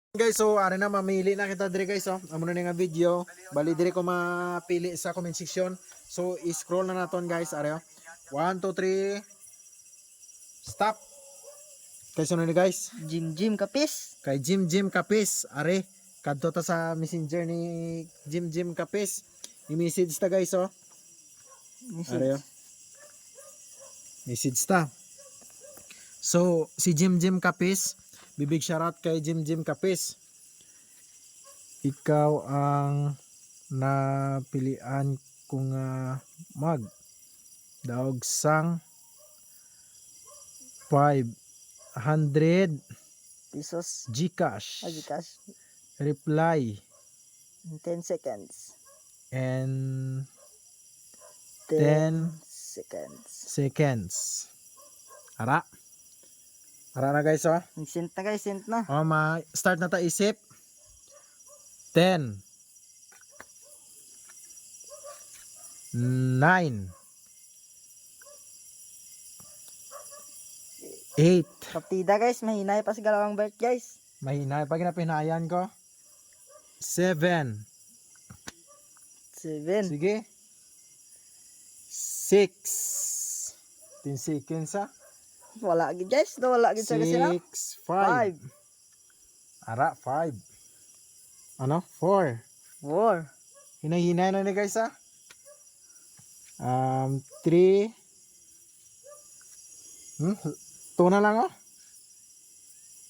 Guys, so ano na mamili na kita dire guys, oh. Amo na nga video. Bali dire ko mapili sa comment section. So i-scroll na naton guys, are. 1 2 3 stop. Kay sunod ni guys. Jim Kapis. Kay Jim Kapis, are. Kadto ta sa messenger ni Jim Kapis. I-message ta guys, oh. Are. Message ta. So si Jim Kapis, bibig shoutout kay Jim Kapis. Ikaw ang napilian kong mag daog sang 500 Pesos. Gcash. Gcash. Reply In 10 seconds. and 10 10 seconds. Ara na guys, oh. Sent na guys, sent na. Oh, start na ta isip. 10 9 8 Partida guys, mahinay pa sa galawang birth guys. mahina pag napinayan ko 7 7. sige 6 10 seconds ha Wala gid guys, wala gid sa sila. 6 5 ara 5 ano 4 hinay-hinay na ni guys ha 3 2 na lang oh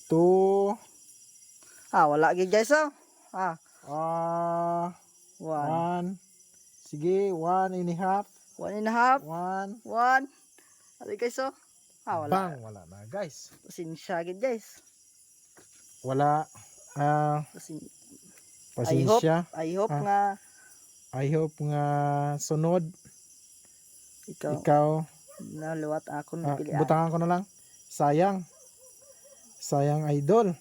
2 Wala gid guys oh. 1 sige 1 and a half 1 and a half. 1 1. Ali guys oh. Wala. bang wala na guys Pasensya gid guys. wala Pasen- pasensya I hope nga I hope nga sunod ikaw ikaw naluwat akong pilian. butangan ko na lang sayang idol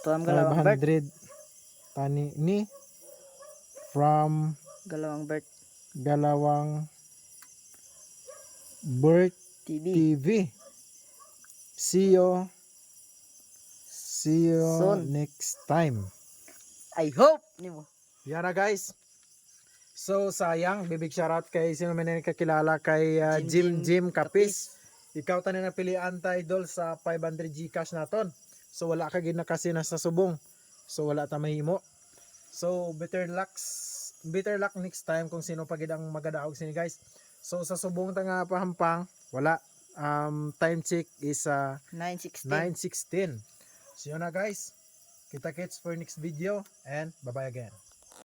Tuam galawang birth. 500 tani ni from Galawang birth Galawang Birth TV. TV. See you Soon. next time. I hope nimo. Yan na guys. So sayang, bibig shoutout kay sino man yung kakilala kay Jim Kapis. Ikaw tanin na pilian ta idol sa 500 Gcash naton. So wala ka gid na kasi nasa subong. So wala ta mahimo. So better luck next time kung sino pa gid ang magadaog sini guys. So sa subong ta nga pahampang, wala. Time check is 9:16. 9:16. So yun na guys. Kita-kits for next video and bye-bye again.